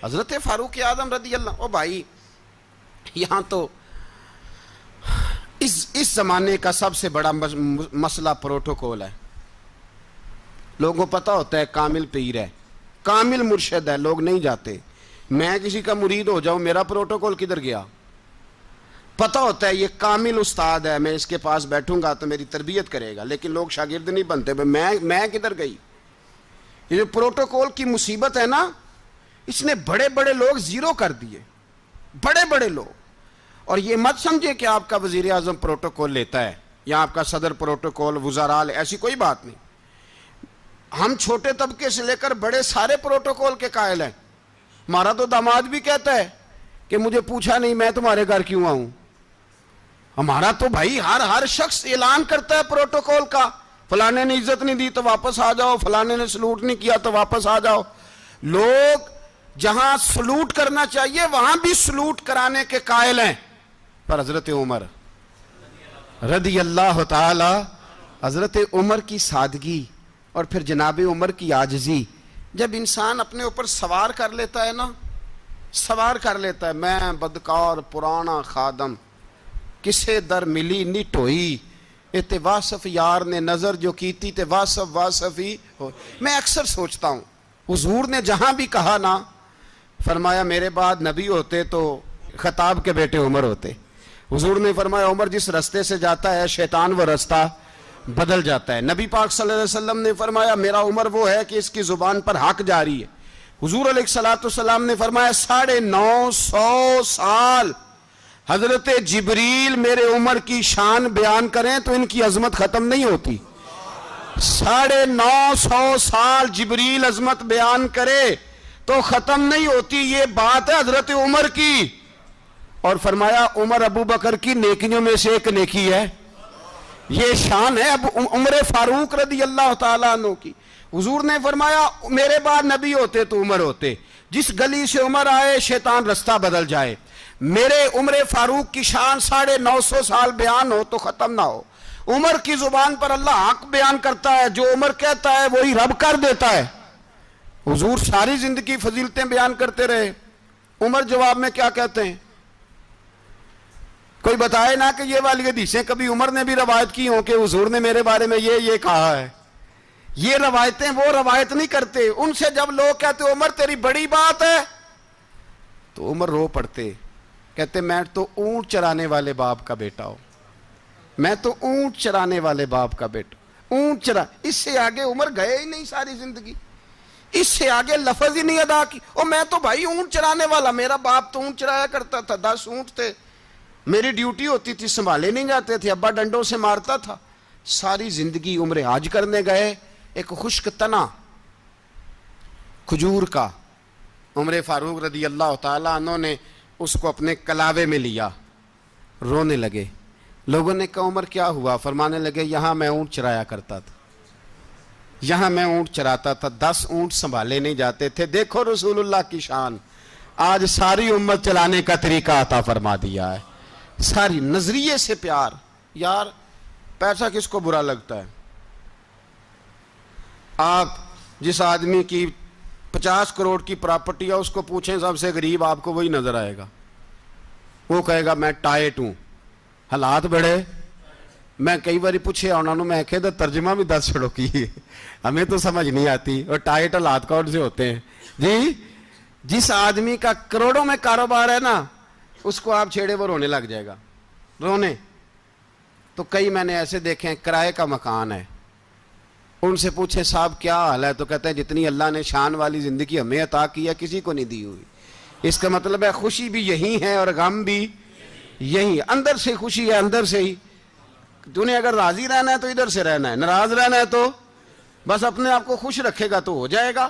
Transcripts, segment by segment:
حضرت فاروق اعظم رضی اللہ، او بھائی یہاں تو اس زمانے کا سب سے بڑا مسئلہ پروٹوکول ہے. لوگوں کو پتہ ہوتا ہے کامل پیر ہے، کامل مرشد ہے، لوگ نہیں جاتے. میں کسی کا مرید ہو جاؤں، میرا پروٹوکول کدھر گیا؟ پتہ ہوتا ہے یہ کامل استاد ہے، میں اس کے پاس بیٹھوں گا تو میری تربیت کرے گا، لیکن لوگ شاگرد نہیں بنتے. میں کدھر گئی؟ یہ جو پروٹوکول کی مصیبت ہے نا، اس نے بڑے بڑے لوگ زیرو کر دیے، بڑے بڑے لوگ. اور یہ مت سمجھے کہ آپ کا وزیر اعظم پروٹوکول لیتا ہے یا آپ کا صدر پروٹوکول، وزراء، ایسی کوئی بات نہیں. ہم چھوٹے طبقے سے لے کر بڑے سارے پروٹوکول کے قائل ہیں. ہمارا تو داماد بھی کہتا ہے کہ مجھے پوچھا نہیں میں تمہارے گھر کیوں آؤں. ہمارا تو بھائی ہر شخص اعلان کرتا ہے پروٹوکول کا، فلانے نے عزت نہیں دی تو واپس آ جاؤ، فلانے نے سلوٹ نہیں کیا تو واپس آ جاؤ. لوگ جہاں سلوٹ کرنا چاہیے وہاں بھی سلوٹ کرانے کے قائل ہیں. پر حضرت عمر رضی اللہ تعالی، حضرت عمر کی سادگی اور پھر جناب عمر کی عاجزی، جب انسان اپنے اوپر سوار کر لیتا ہے نا، سوار کر لیتا ہے، میں بدکار پرانا خادم، کسے در ملی نی ٹوئی، اتے واصف یار نے نظر جو کیتی تے واصف ہی ہو. میں اکثر سوچتا ہوں حضور نے جہاں بھی کہا نا، فرمایا میرے بعد نبی ہوتے تو خطاب کے بیٹے عمر ہوتے. حضور نے فرمایا عمر جس رستے سے جاتا ہے شیطان وہ رستہ بدل جاتا ہے. نبی پاک صلی اللہ علیہ وسلم نے فرمایا میرا عمر وہ ہے کہ اس کی زبان پر حق جاری ہے. حضور علیہ السلام نے فرمایا 950 سال حضرت جبریل میرے عمر کی شان بیان کریں تو ان کی عظمت ختم نہیں ہوتی. 950 سال جبریل عظمت بیان کرے تو ختم نہیں ہوتی. یہ بات ہے حضرت عمر کی. اور فرمایا عمر ابو بکر کی نیکیوں میں سے ایک نیکی ہے. یہ شان ہے اب عمر فاروق رضی اللہ تعالیٰ عنہ کی. حضور نے فرمایا میرے بعد نبی ہوتے تو عمر ہوتے، جس گلی سے عمر آئے شیطان رستہ بدل جائے. میرے عمر فاروق کی شان 950 سال بیان ہو تو ختم نہ ہو. عمر کی زبان پر اللہ حق بیان کرتا ہے، جو عمر کہتا ہے وہی رب کر دیتا ہے. حضور ساری زندگی فضیلتیں بیان کرتے رہے، عمر جواب میں کیا کہتے ہیں؟ کوئی بتائے نا کہ یہ والی حدیثیں کبھی عمر نے بھی روایت کی ہوں کہ حضور نے میرے بارے میں یہ کہا ہے. یہ روایتیں وہ روایت نہیں کرتے. ان سے جب لوگ کہتے عمر تیری بڑی بات ہے تو عمر رو پڑتے، کہتے میں تو اونٹ چرانے والے باپ کا بیٹا ہوں، میں تو اونٹ چرانے والے باپ کا بیٹا. اونٹ چرا، اس سے آگے عمر گئے ہی نہیں ساری زندگی، اس سے آگے لفظ ہی نہیں ادا کی. اور میں تو بھائی اونٹ چرانے والا، میرا باپ تو اونٹ چرایا کرتا تھا، 10 اونٹ تھے، میری ڈیوٹی ہوتی تھی، سنبھالے نہیں جاتے تھے، ابا ڈنڈوں سے مارتا تھا. ساری زندگی عمر حج کرنے گئے، ایک خشک تنا کھجور کا عمر فاروق رضی اللہ تعالیٰ عنہ نے اس کو اپنے کلاوے میں لیا، رونے لگے. لوگوں نے کہا عمر کیا ہوا؟ فرمانے لگے یہاں میں اونٹ چرایا کرتا تھا، یہاں میں اونٹ چراتا تھا، 10 اونٹ سنبھالے نہیں جاتے تھے. دیکھو رسول اللہ کی شان، آج ساری امت چلانے کا طریقہ عطا فرما دیا ہے. ساری نظریے سے پیار. یار پیسہ کس کو برا لگتا ہے؟ آپ جس آدمی کی 50 کروڑ کی پراپرٹی ہے اس کو پوچھیں سب سے غریب، آپ کو وہی نظر آئے گا. وہ کہے گا میں ٹائٹ ہوں، حالات بڑے. میں کئی باری پوچھے انہوں نے، میں کہتا ترجمہ بھی 10 چھڑوں کی ہمیں تو سمجھ نہیں آتی. اور ٹائٹ حالات کون سے ہوتے ہیں جی؟ جس آدمی کا کروڑوں میں کاروبار ہے نا، اس کو آپ چھیڑے وہ رونے لگ جائے گا، رونے. تو کئی میں نے ایسے دیکھے ہیں کرائے کا مکان ہے، ان سے پوچھیں صاحب کیا حال ہے، تو کہتے ہیں جتنی اللہ نے شان والی زندگی ہمیں عطا کی ہے کسی کو نہیں دی ہوئی. اس کا مطلب ہے خوشی بھی یہی ہے اور غم بھی یہی. اندر سے خوشی ہے، اندر سے ہی. تو نے اگر راضی رہنا ہے تو ادھر سے رہنا ہے، ناراض رہنا ہے تو بس اپنے آپ کو خوش رکھے گا تو ہو جائے گا.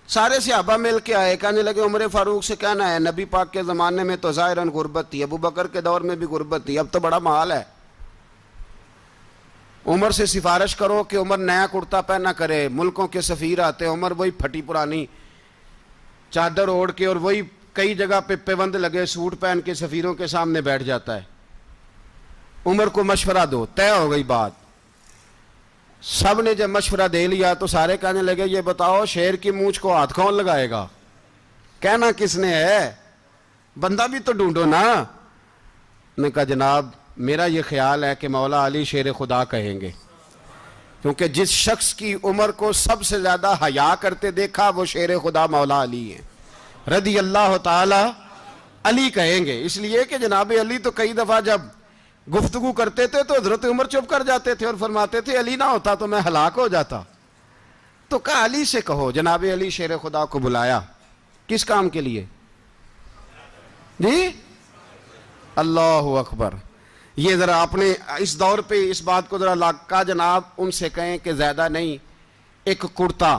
سارے صحابہ مل کے آئے، کہنے لگے عمر فاروق سے کہنا ہے نبی پاک کے زمانے میں تو ظاہراً غربت تھی، ابو بکر کے دور میں بھی غربت تھی، اب تو بڑا محال ہے. عمر سے سفارش کرو کہ عمر نیا کرتا پہنا کرے. ملکوں کے سفیر آتے، عمر وہی پھٹی پرانی چادر اوڑھ کے اور وہی کئی جگہ پہ پیوند لگے سوٹ پہن کے سفیروں کے سامنے بیٹھ جاتا ہے. عمر کو مشورہ دو، طے ہو گئی بات. سب نے جب مشورہ دے لیا تو سارے کہنے لگے یہ بتاؤ شیر کی مونچھ کو ہاتھ کون لگائے گا؟ کہنا کس نے ہے؟ بندہ بھی تو ڈھونڈو نا۔ نے کہا جناب میرا یہ خیال ہے کہ مولا علی شیر خدا کہیں گے، کیونکہ جس شخص کی عمر کو سب سے زیادہ حیا کرتے دیکھا وہ شیر خدا مولا علی ہیں رضی اللہ تعالی علی کہیں گے۔ اس لیے کہ جناب علی تو کئی دفعہ جب گفتگو کرتے تھے تو حضرت عمر چپ کر جاتے تھے اور فرماتے تھے علی نہ ہوتا تو میں ہلاک ہو جاتا۔ تو کہا علی سے کہو۔ جناب علی شیر خدا کو بلایا، کس کام کے لیے؟ جی اللہ اکبر۔ یہ ذرا آپ نے اس دور پہ اس بات کو ذرا کہا جناب ان سے کہیں کہ زیادہ نہیں، ایک کرتا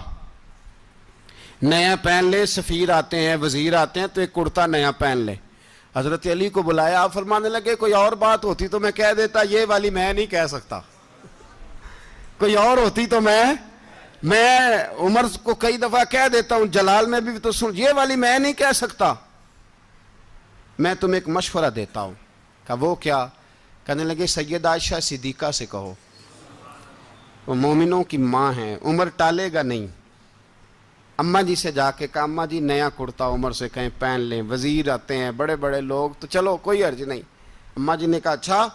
نیا پہن لے، سفیر آتے ہیں وزیر آتے ہیں تو ایک کرتا نیا پہن لے۔ حضرت علی کو بلایا، آپ فرمانے لگے کوئی اور بات ہوتی تو میں کہہ دیتا، یہ والی میں نہیں کہہ سکتا۔ کوئی اور ہوتی تو میں عمر کو کئی دفعہ کہہ دیتا ہوں، جلال میں بھی تو سن، یہ والی میں نہیں کہہ سکتا۔ میں تمہیں ایک مشورہ دیتا ہوں۔ کہا وہ کیا؟ کہنے لگے سید عائشہ صدیقہ سے کہو، وہ مومنوں کی ماں ہیں، عمر ٹالے گا نہیں۔ اماں جی سے جا کے کہا اماں جی نیا کرتا عمر سے کہیں پہن لیں، وزیر آتے ہیں بڑے بڑے لوگ تو چلو کوئی عرض نہیں۔ اماں جی نے کہا اچھا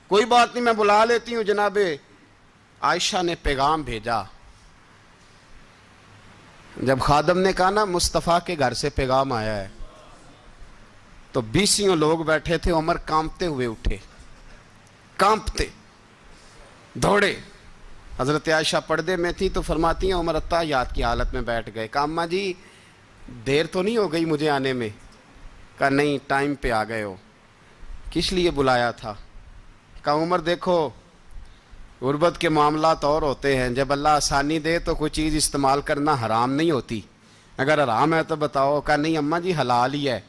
کوئی بات نہیں میں بلا لیتی ہوں۔ جناب عائشہ نے پیغام بھیجا، جب خادم نے کہا نا مصطفیٰ کے گھر سے پیغام آیا ہے، تو 20 لوگ بیٹھے تھے، عمر کانپتے ہوئے اٹھے، کانپتے دوڑے۔ حضرت عائشہ پردے میں تھی تو فرماتی ہیں عمر اتحیات کی حالت میں بیٹھ گئے۔ کہا اماں جی دیر تو نہیں ہو گئی مجھے آنے میں؟ کہا نہیں ٹائم پہ آ گئے ہو۔ کس لیے بلایا تھا؟ کہا عمر دیکھو غربت کے معاملات اور ہوتے ہیں، جب اللہ آسانی دے تو کوئی چیز استعمال کرنا حرام نہیں ہوتی، اگر حرام ہے تو بتاؤ۔ کہا نہیں اماں جی حلال ہی ہے۔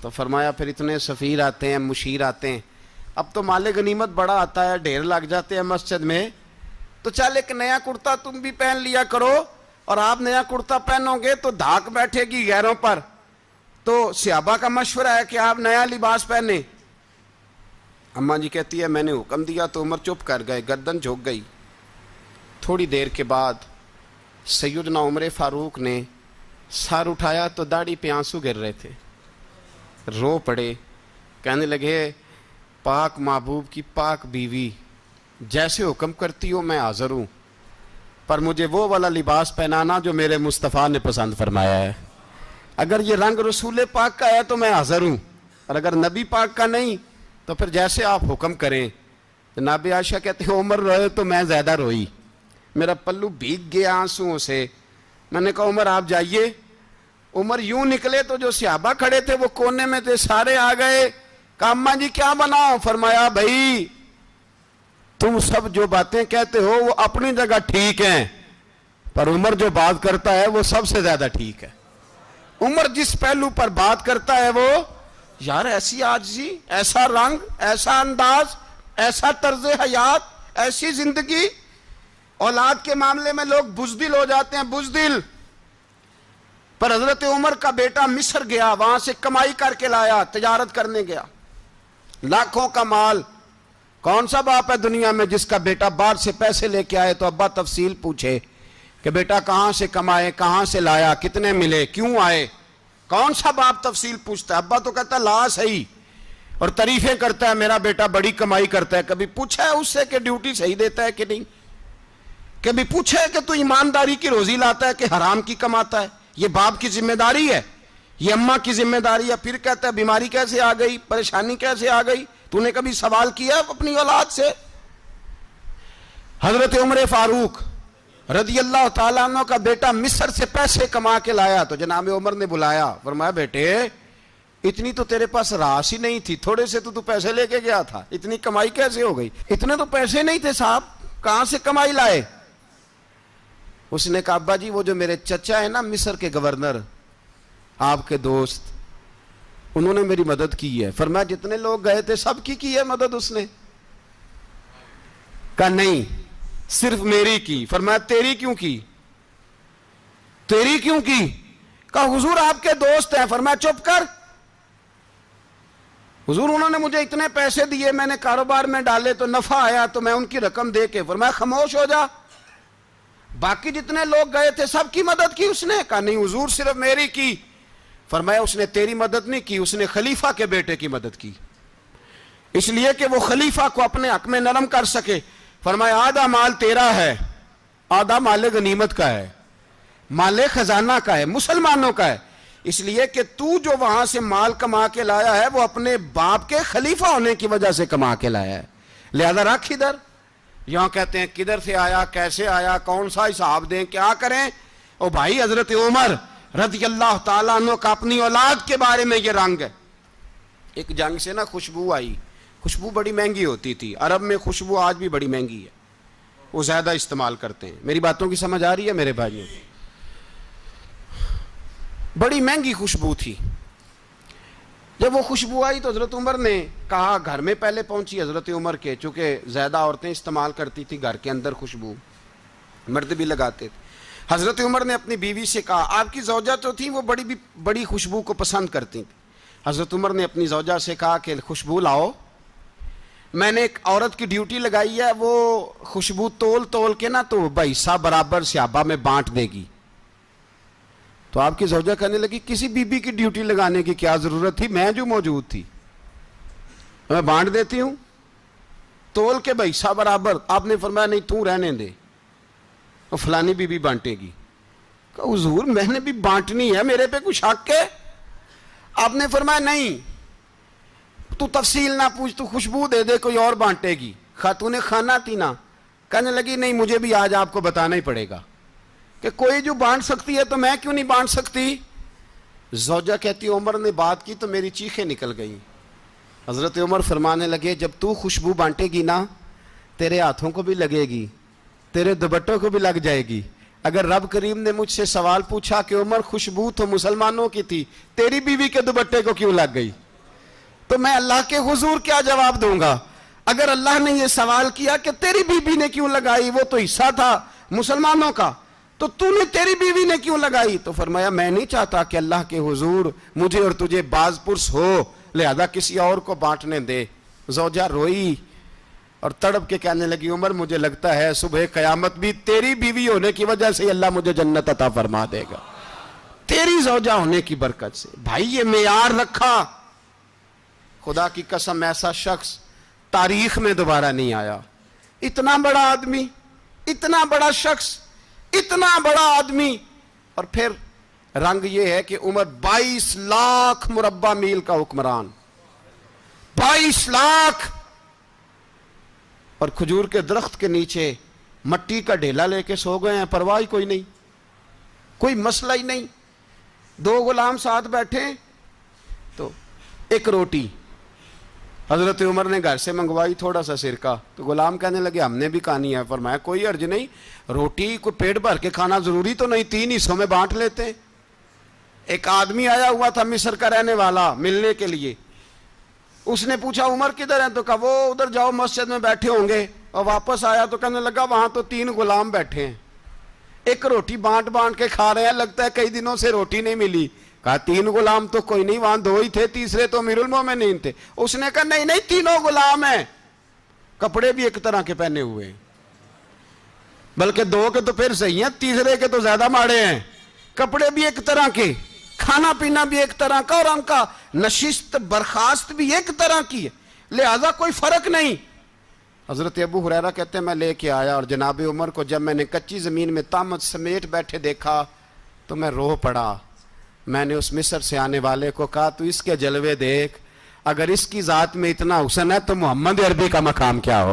تو فرمایا پھر اتنے سفیر آتے ہیں مشیر آتے ہیں، اب تو مال غنیمت بڑا آتا ہے، ڈھیر لگ جاتے ہیں مسجد میں، تو چل ایک نیا کرتا تم بھی پہن لیا کرو، اور آپ نیا کرتا پہنو گے تو دھاک بیٹھے گی غیروں پر۔ تو صحابہ کا مشورہ ہے کہ آپ نیا لباس پہنیں۔ اماں جی کہتی ہے میں نے حکم دیا تو عمر چپ کر گئے، گردن جھک گئی۔ تھوڑی دیر کے بعد سیدنا عمر فاروق نے سر اٹھایا تو داڑھی پہ آنسو گر رہے تھے، رو پڑے، کہنے لگے پاک محبوب کی پاک بیوی جیسے حکم کرتی ہو میں حاضر ہوں، پر مجھے وہ والا لباس پہنانا جو میرے مصطفیٰ نے پسند فرمایا ہے۔ اگر یہ رنگ رسول پاک کا ہے تو میں حاضر ہوں، اور اگر نبی پاک کا نہیں تو پھر جیسے آپ حکم کریں۔ جناب عائشہ کہتے ہیں عمر روئے تو میں زیادہ روئی، میرا پلو بھیگ گیا آنسوؤں سے۔ میں نے کہا عمر آپ جائیے۔ عمر یوں نکلے تو جو صحابہ کھڑے تھے وہ کونے میں تھے، سارے آ گئے۔ کہا اماں جی کیا بناؤ؟ فرمایا بھائی تم سب جو باتیں کہتے ہو وہ اپنی جگہ ٹھیک ہیں، پر عمر جو بات کرتا ہے وہ سب سے زیادہ ٹھیک ہے۔ عمر جس پہلو پر بات کرتا ہے وہ یار ایسی عاجزی، ایسا رنگ، ایسا انداز، ایسا طرز حیات، ایسی زندگی۔ اولاد کے معاملے میں لوگ بزدل ہو جاتے ہیں، بزدل، پر حضرت عمر کا بیٹا مصر گیا، وہاں سے کمائی کر کے لایا، تجارت کرنے گیا، لاکھوں کا مال۔ کون سا باپ ہے دنیا میں جس کا بیٹا باہر سے پیسے لے کے آئے تو ابا تفصیل پوچھے کہ بیٹا کہاں سے کمائے، کہاں سے لایا، کتنے ملے، کیوں آئے؟ کون سا باپ تفصیل پوچھتا ہے؟ ابا تو کہتا ہے لا صحیح، اور تعریفیں کرتا ہے میرا بیٹا بڑی کمائی کرتا ہے۔ کبھی پوچھا ہے اس سے کہ ڈیوٹی صحیح دیتا ہے کہ نہیں؟ کبھی پوچھا ہے کہ تو ایمانداری کی روزی لاتا ہے کہ حرام کی کماتا ہے؟ یہ باپ کی ذمہ داری ہے، یہ اماں کی ذمہ داری ہے۔ پھر کہتا ہے بیماری کیسے آ گئی، پریشانی کیسے آ گئی؟ تو نے کبھی سوال کیا اپنی اولاد سے؟ حضرت عمر فاروق رضی اللہ تعالیٰ عنہ کا بیٹا مصر سے پیسے کما کے لایا تو جناب عمر نے بلایا، فرمایا بیٹے اتنی تو تیرے پاس راس ہی نہیں تھی، تھوڑے سے تو پیسے لے کے گیا تھا، اتنی کمائی کیسے ہو گئی؟ اتنے تو پیسے نہیں تھے صاحب، کہاں سے کمائی لائے؟ اس نے کہا ابا جی وہ جو میرے چچا ہے نا مصر کے گورنر، آپ کے دوست، انہوں نے میری مدد کی ہے۔ فرمایا جتنے لوگ گئے تھے سب کی ہے مدد اس نے؟ کہا نہیں صرف میری کی۔ فرمایا تیری کیوں کی؟ تیری کیوں کی؟ کہا حضور آپ کے دوست ہیں۔ فرمایا چپ کر، حضور انہوں نے مجھے اتنے پیسے دیے، میں نے کاروبار میں ڈالے تو نفع آیا تو میں ان کی رقم دے کے۔ فرمایا خاموش ہو جا، باقی جتنے لوگ گئے تھے سب کی مدد کی اس نے؟ کہا نہیں حضور صرف میری کی۔ فرمایا اس نے تیری مدد نہیں کی، اس نے خلیفہ کے بیٹے کی مدد کی، اس لیے کہ وہ خلیفہ کو اپنے حق میں نرم کر سکے۔ فرمایا آدھا مال تیرا ہے، آدھا مال غنیمت کا ہے، مال خزانہ کا ہے، مسلمانوں کا ہے، اس لیے کہ تو جو وہاں سے مال کما کے لایا ہے وہ اپنے باپ کے خلیفہ ہونے کی وجہ سے کما کے لایا ہے، لہذا رکھ ادھر۔ یہاں کہتے ہیں کدھر سے آیا، کیسے آیا، کون سا حساب دیں، کیا کریں؟ او بھائی حضرت عمر رضی اللہ تعالیٰ عنہ کا اپنی اولاد کے بارے میں یہ رنگ ہے۔ ایک جنگ سے نا خوشبو آئی، خوشبو بڑی مہنگی ہوتی تھی، عرب میں خوشبو آج بھی بڑی مہنگی ہے، وہ زیادہ استعمال کرتے ہیں۔ میری باتوں کی سمجھ آ رہی ہے میرے بھائیوں؟ بڑی مہنگی خوشبو تھی۔ جب وہ خوشبو آئی تو حضرت عمر نے کہا، گھر میں پہلے پہنچی حضرت عمر کے، چونکہ زیادہ عورتیں استعمال کرتی تھی گھر کے اندر خوشبو، مرد بھی لگاتے تھے۔ حضرت عمر نے اپنی بیوی سے کہا، آپ کی زوجہ تو تھی وہ بڑی خوشبو کو پسند کرتی تھی۔ حضرت عمر نے اپنی زوجہ سے کہا کہ خوشبو لاؤ، میں نے ایک عورت کی ڈیوٹی لگائی ہے، وہ خوشبو تول کے نا تو بھائیسا برابر صحابہ میں بانٹ دے گی۔ تو آپ کی زوجہ کہنے لگی، کسی بی بی کی ڈیوٹی لگانے کی کیا ضرورت تھی، میں جو موجود تھی میں بانٹ دیتی ہوں تول کے بھائیسا برابر۔ آپ نے فرمایا نہیں تو رہنے دے، وہ فلانی بی بی بانٹے گی۔ کہا حضور میں نے بھی بانٹنی ہے، میرے پہ کچھ حق ہے؟ آپ نے فرمایا نہیں، تو تفصیل نہ پوچھ، تو خوشبو دے دے، کوئی اور بانٹے گی۔ خاتون خانہ تھی نا، کہنے لگی نہیں مجھے بھی آج آپ کو بتانا ہی پڑے گا کہ کوئی جو بانٹ سکتی ہے تو میں کیوں نہیں بانٹ سکتی؟ زوجہ کہتی عمر نے بات کی تو میری چیخیں نکل گئیں۔ حضرت عمر فرمانے لگے جب تو خوشبو بانٹے گی نا تیرے ہاتھوں کو بھی لگے گی، تیرے دوپٹوں کو بھی لگ جائے گی۔ اگر رب کریم نے مجھ سے سوال پوچھا کہ عمر خوشبو تو مسلمانوں کی تھی، تیری بیوی کے دوپٹے کو کیوں لگ گئی، تو میں اللہ کے حضور کیا جواب دوں گا؟ اگر اللہ نے یہ سوال کیا کہ تیری بیوی نے کیوں لگائی، وہ تو حصہ تھا مسلمانوں کا، تو نے تیری بیوی نے کیوں لگائی؟ تو فرمایا میں نہیں چاہتا کہ اللہ کے حضور مجھے اور تجھے باز پرس ہو، لہذا کسی اور کو بانٹنے دے۔ زوجہ روئی اور تڑپ کے کہنے لگی عمر مجھے لگتا ہے صبح قیامت بھی تیری بیوی ہونے کی وجہ سے اللہ مجھے جنت عطا فرما دے گا، تیری زوجہ ہونے کی برکت سے۔ بھائی یہ معیار رکھا، خدا کی قسم ایسا شخص تاریخ میں دوبارہ نہیں آیا۔ اتنا بڑا آدمی، اتنا بڑا شخص، اتنا بڑا آدمی، اور پھر رنگ یہ ہے کہ عمر 22 لاکھ مربع میل کا حکمران، 22 لاکھ، اور کھجور کے درخت کے نیچے مٹی کا ڈھیلا لے کے سو گئے ہیں، پرواہ کوئی نہیں، کوئی مسئلہ ہی نہیں۔ 2 غلام ساتھ بیٹھے تو ایک روٹی حضرت عمر نے گھر سے منگوائی، تھوڑا سا سرکہ، تو غلام کہنے لگے ہم نے بھی کھانی ہے۔ فرمایا کوئی حرج نہیں، روٹی کو پیٹ بھر کے کھانا ضروری تو نہیں، 3 حصوں میں بانٹ لیتے۔ ایک آدمی آیا ہوا تھا مصر کا رہنے والا ملنے کے لیے، اس نے پوچھا عمر کدھر ہیں، تو کہا وہ ادھر جاؤ مسجد میں بیٹھے ہوں گے، اور واپس آیا تو کہنے لگا وہاں تو 3 غلام بیٹھے ہیں، ایک روٹی بانٹ کے کھا رہے ہیں، لگتا ہے کئی دنوں سے روٹی نہیں ملی۔ کہا 3 غلام تو کوئی نہیں، وہاں 2 ہی تھے، تیسرے تو امیر المومنین تھے۔ اس نے کہا نہیں 3 غلام ہیں، کپڑے بھی ایک طرح کے پہنے ہوئے ہیں، بلکہ 2 کے تو پھر صحیح ہیں، تیسرے کے تو زیادہ ماڑے ہیں، کپڑے بھی ایک طرح کے، کھانا پینا بھی ایک طرح کا، اور ان کا نشست برخاست بھی ایک طرح کی ہے، لہذا کوئی فرق نہیں۔ حضرت ابو ہریرہ کہتے ہیں میں لے کے آیا، اور جناب عمر کو جب میں نے کچی زمین میں تامت سمیٹ بیٹھے دیکھا تو میں رو پڑا۔ میں نے اس مصر سے آنے والے کو کہا تو اس کے جلوے دیکھ، اگر اس کی ذات میں اتنا حسن ہے تو محمد عربی کا مقام کیا ہوگا؟